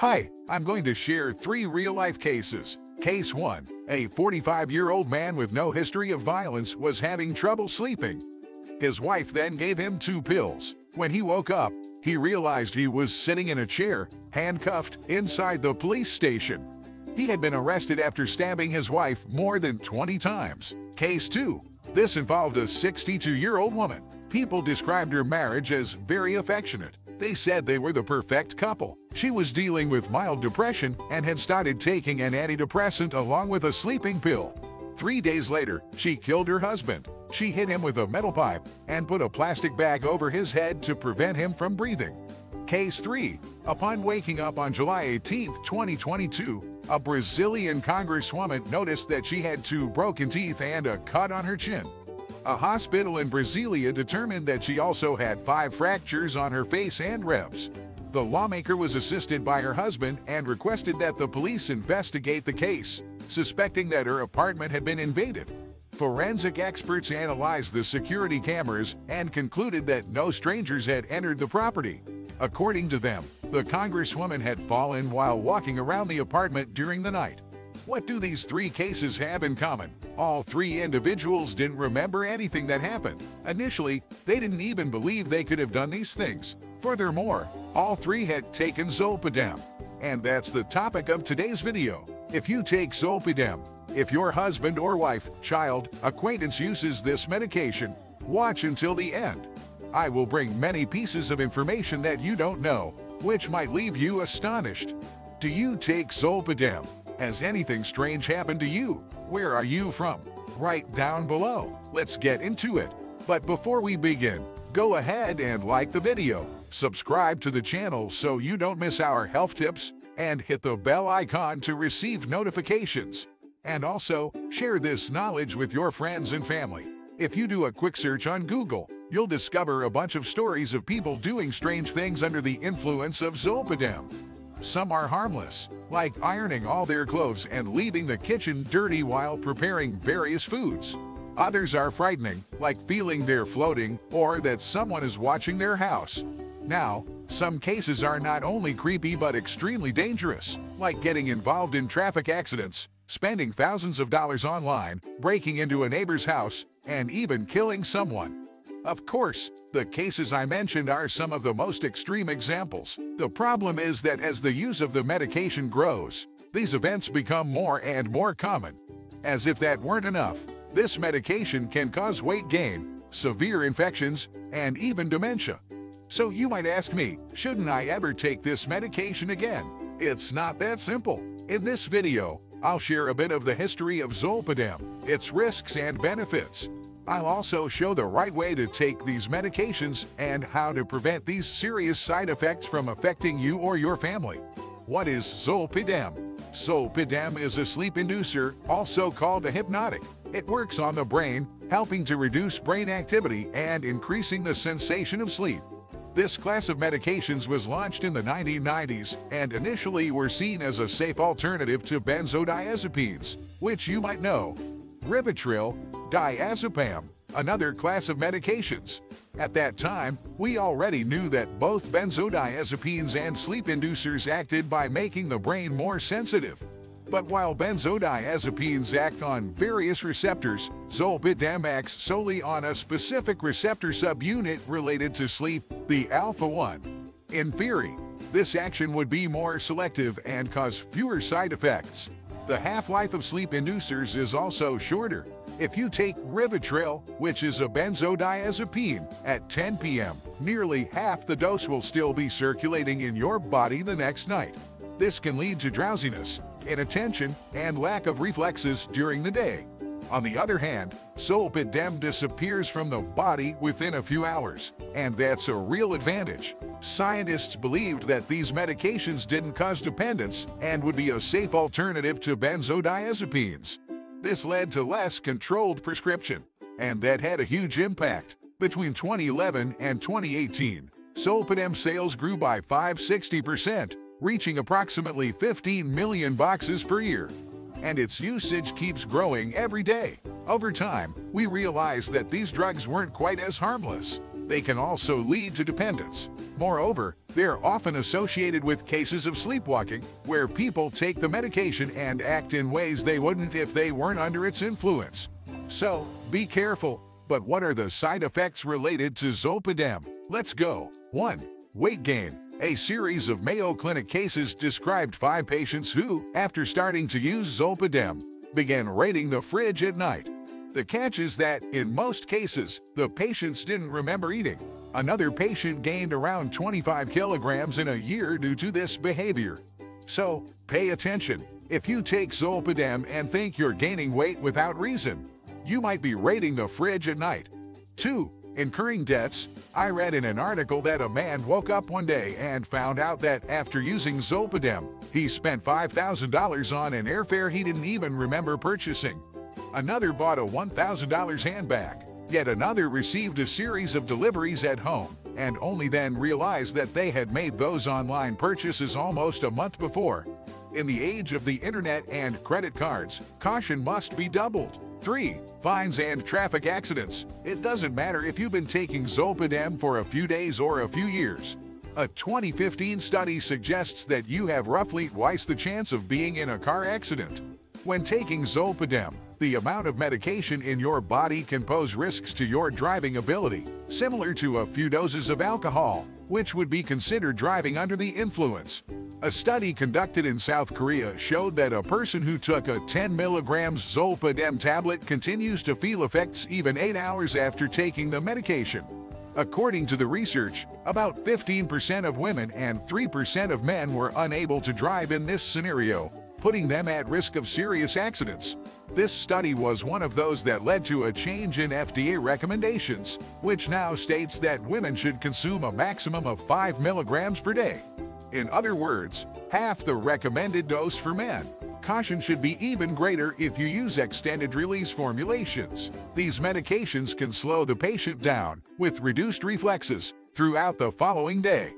Hi, I'm going to share 3 real-life cases. Case 1. A 45-year-old man with no history of violence was having trouble sleeping. His wife then gave him 2 pills. When he woke up, he realized he was sitting in a chair, handcuffed, inside the police station. He had been arrested after stabbing his wife more than 20 times. Case 2. This involved a 62-year-old woman. People described her marriage as very affectionate. They said they were the perfect couple. She was dealing with mild depression and had started taking an antidepressant along with a sleeping pill. 3 days later, she killed her husband. She hit him with a metal pipe and put a plastic bag over his head to prevent him from breathing. Case 3. Upon waking up on July 18, 2022, a Brazilian congresswoman noticed that she had 2 broken teeth and a cut on her chin. A hospital in Brasilia determined that she also had 5 fractures on her face and ribs. The lawmaker was assisted by her husband and requested that the police investigate the case, suspecting that her apartment had been invaded. Forensic experts analyzed the security cameras and concluded that no strangers had entered the property. According to them, the congresswoman had fallen while walking around the apartment during the night. What do these 3 cases have in common? All 3 individuals didn't remember anything that happened. Initially, they didn't even believe they could have done these things. Furthermore, all 3 had taken Zolpidem. And that's the topic of today's video. If you take Zolpidem, if your husband or wife, child, acquaintance uses this medication, watch until the end. I will bring many pieces of information that you don't know, which might leave you astonished. Do you take Zolpidem? Has anything strange happened to you? Where are you from? Write down below. Let's get into it. But before we begin, go ahead and like the video, subscribe to the channel so you don't miss our health tips, and hit the bell icon to receive notifications. And also, share this knowledge with your friends and family. If you do a quick search on Google, you'll discover a bunch of stories of people doing strange things under the influence of Zolpidem. Some are harmless, like ironing all their clothes and leaving the kitchen dirty while preparing various foods. Others are frightening, like feeling they're floating or that someone is watching their house. Now, some cases are not only creepy but extremely dangerous, like getting involved in traffic accidents, spending thousands of dollars online, breaking into a neighbor's house, and even killing someone. Of course, the cases I mentioned are some of the most extreme examples. The problem is that as the use of the medication grows, these events become more and more common. As if that weren't enough, this medication can cause weight gain, severe infections, and even dementia. So you might ask me, shouldn't I ever take this medication again? It's not that simple. In this video, I'll share a bit of the history of Zolpidem, its risks and benefits. I'll also show the right way to take these medications and how to prevent these serious side effects from affecting you or your family. What is Zolpidem? Zolpidem is a sleep inducer, also called a hypnotic. It works on the brain, helping to reduce brain activity and increasing the sensation of sleep. This class of medications was launched in the 1990s and initially were seen as a safe alternative to benzodiazepines, which you might know. Rivotril, diazepam, another class of medications. At that time, we already knew that both benzodiazepines and sleep inducers acted by making the brain more sensitive. But while benzodiazepines act on various receptors, Zolpidem acts solely on a specific receptor subunit related to sleep, the alpha-1. In theory, this action would be more selective and cause fewer side effects. The half-life of sleep inducers is also shorter. If you take Rivotril, which is a benzodiazepine, at 10 p.m., nearly half the dose will still be circulating in your body the next night. This can lead to drowsiness, inattention, and lack of reflexes during the day. On the other hand, Zolpidem disappears from the body within a few hours, and that's a real advantage. Scientists believed that these medications didn't cause dependence and would be a safe alternative to benzodiazepines. This led to less controlled prescription, and that had a huge impact. Between 2011 and 2018, Zolpidem sales grew by 560%, reaching approximately 15 million boxes per year. And its usage keeps growing every day. Over time, we realized that these drugs weren't quite as harmless. They can also lead to dependence. Moreover, they're often associated with cases of sleepwalking, where people take the medication and act in ways they wouldn't if they weren't under its influence. So, be careful. But what are the side effects related to Zolpidem? Let's go. 1. Weight gain. A series of Mayo Clinic cases described 5 patients who, after starting to use Zolpidem, began raiding the fridge at night. The catch is that, in most cases, the patients didn't remember eating. Another patient gained around 25 kilograms in a year due to this behavior. So, pay attention. If you take Zolpidem and think you're gaining weight without reason, you might be raiding the fridge at night. 2. Incurring debts. I read in an article that a man woke up one day and found out that after using Zolpidem, he spent $5,000 on an airfare he didn't even remember purchasing. Another bought a $1,000 handbag. Yet another received a series of deliveries at home, and only then realized that they had made those online purchases almost a month before. In the age of the internet and credit cards, caution must be doubled. 3. Fines and traffic accidents. It doesn't matter if you've been taking Zolpidem for a few days or a few years. A 2015 study suggests that you have roughly twice the chance of being in a car accident. When taking Zolpidem, the amount of medication in your body can pose risks to your driving ability, similar to a few doses of alcohol, which would be considered driving under the influence. A study conducted in South Korea showed that a person who took a 10 milligrams Zolpidem tablet continues to feel effects even 8 hours after taking the medication. According to the research, about 15% of women and 3% of men were unable to drive in this scenario, putting them at risk of serious accidents. This study was one of those that led to a change in FDA recommendations, which now states that women should consume a maximum of 5 milligrams per day. In other words, half the recommended dose for men. Caution should be even greater if you use extended-release formulations. These medications can slow the patient down, with reduced reflexes, throughout the following day.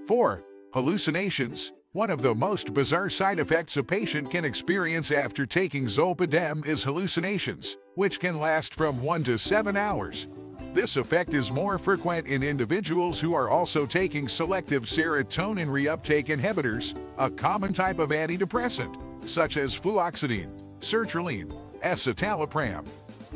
4. Hallucinations. One of the most bizarre side effects a patient can experience after taking Zolpidem is hallucinations, which can last from 1 to 7 hours. This effect is more frequent in individuals who are also taking selective serotonin reuptake inhibitors, a common type of antidepressant, such as fluoxetine, sertraline, escitalopram.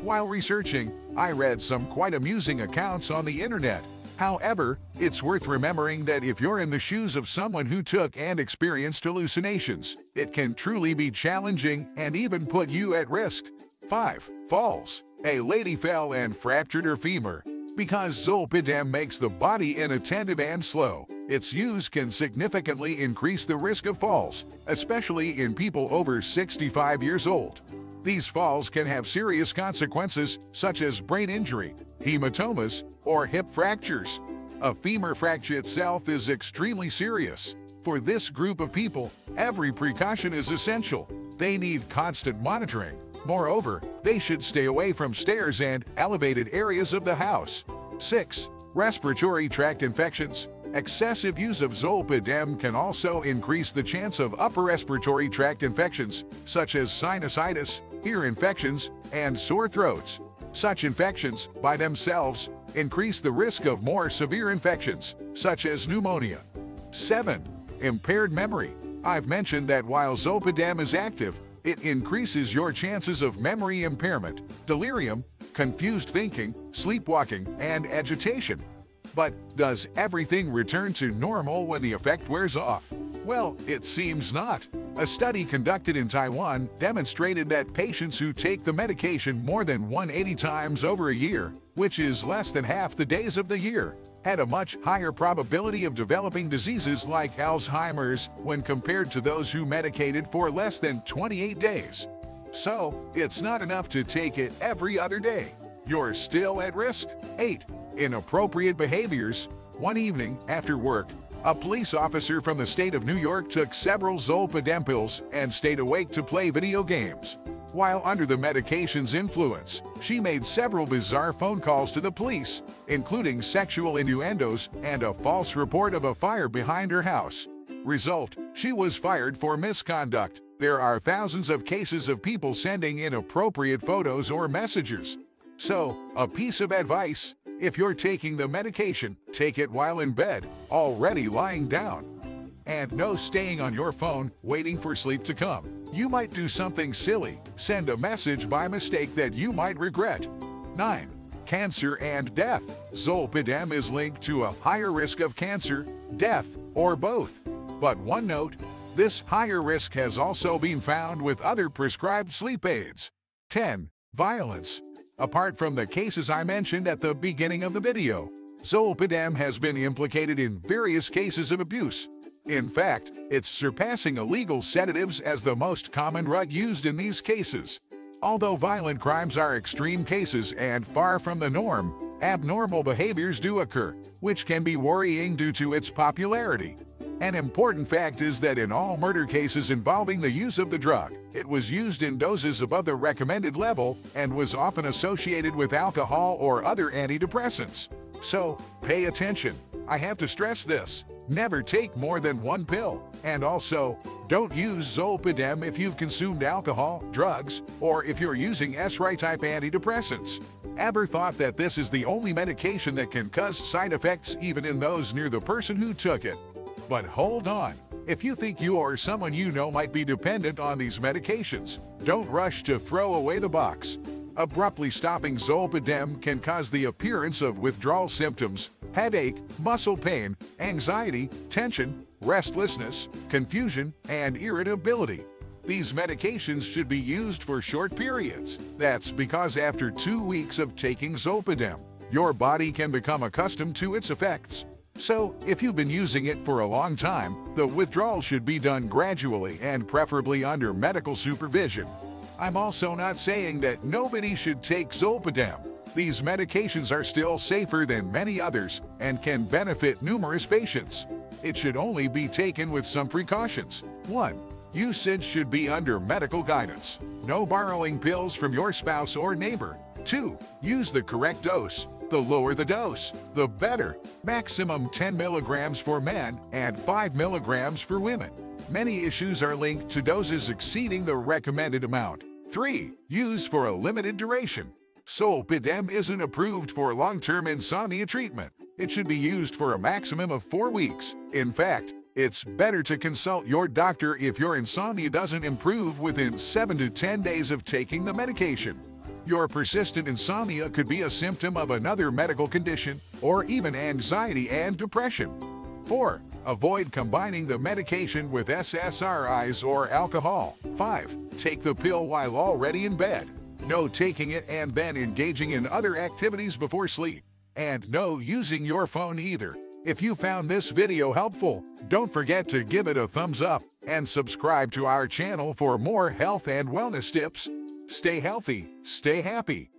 While researching, I read some quite amusing accounts on the internet. However, it's worth remembering that if you're in the shoes of someone who took and experienced hallucinations, it can truly be challenging and even put you at risk. 5. Falls. A lady fell and fractured her femur. Because Zolpidem makes the body inattentive and slow, its use can significantly increase the risk of falls, especially in people over 65 years old. These falls can have serious consequences, such as brain injury, hematomas, or hip fractures. A femur fracture itself is extremely serious. For this group of people, every precaution is essential. They need constant monitoring. Moreover, they should stay away from stairs and elevated areas of the house. 6. Respiratory tract infections. Excessive use of Zolpidem can also increase the chance of upper respiratory tract infections, such as sinusitis, ear infections, and sore throats. Such infections, by themselves, increase the risk of more severe infections, such as pneumonia. 7. Impaired memory. I've mentioned that while Zolpidem is active, it increases your chances of memory impairment, delirium, confused thinking, sleepwalking, and agitation. But does everything return to normal when the effect wears off? Well, it seems not. A study conducted in Taiwan demonstrated that patients who take the medication more than 180 times over a year, which is less than half the days of the year, had a much higher probability of developing diseases like Alzheimer's when compared to those who medicated for less than 28 days. So, it's not enough to take it every other day. You're still at risk. 8. Inappropriate behaviors. One evening, after work, a police officer from the state of New York took several Zolpidem pills and stayed awake to play video games. While under the medication's influence, she made several bizarre phone calls to the police, including sexual innuendos and a false report of a fire behind her house. Result: she was fired for misconduct. There are thousands of cases of people sending inappropriate photos or messages. So, a piece of advice: If you're taking the medication, take it while in bed, already lying down. And no staying on your phone, waiting for sleep to come. You might do something silly, send a message by mistake that you might regret. 9. Cancer and death. Zolpidem is linked to a higher risk of cancer, death, or both. But one note, this higher risk has also been found with other prescribed sleep aids. 10. Violence. Apart from the cases I mentioned at the beginning of the video, Zolpidem has been implicated in various cases of abuse. In fact, it's surpassing illegal sedatives as the most common drug used in these cases. Although violent crimes are extreme cases and far from the norm, abnormal behaviors do occur, which can be worrying due to its popularity. An important fact is that in all murder cases involving the use of the drug, it was used in doses above the recommended level and was often associated with alcohol or other antidepressants. So, pay attention. I have to stress this. Never take more than one pill. And also, don't use Zolpidem if you've consumed alcohol, drugs, or if you're using SRI-type antidepressants. Ever thought that this is the only medication that can cause side effects even in those near the person who took it? But hold on. If you think you or someone you know might be dependent on these medications, don't rush to throw away the box. Abruptly stopping Zolpidem can cause the appearance of withdrawal symptoms, headache, muscle pain, anxiety, tension, restlessness, confusion, and irritability. These medications should be used for short periods. That's because after 2 weeks of taking Zolpidem, your body can become accustomed to its effects. So, if you've been using it for a long time, the withdrawal should be done gradually and preferably under medical supervision. I'm also not saying that nobody should take Zolpidem. These medications are still safer than many others and can benefit numerous patients. It should only be taken with some precautions. 1. Usage should be under medical guidance. No borrowing pills from your spouse or neighbor. 2. Use the correct dose. The lower the dose, the better. Maximum 10 milligrams for men and 5 milligrams for women. Many issues are linked to doses exceeding the recommended amount. 3. Use for a limited duration. Zolpidem isn't approved for long-term insomnia treatment. It should be used for a maximum of 4 weeks. In fact, it's better to consult your doctor if your insomnia doesn't improve within 7 to 10 days of taking the medication. Your persistent insomnia could be a symptom of another medical condition or even anxiety and depression. 4. Avoid combining the medication with SSRIs or alcohol. 5. Take the pill while already in bed. No taking it and then engaging in other activities before sleep. And no using your phone either. If you found this video helpful, don't forget to give it a thumbs up and subscribe to our channel for more health and wellness tips. Stay healthy, stay happy.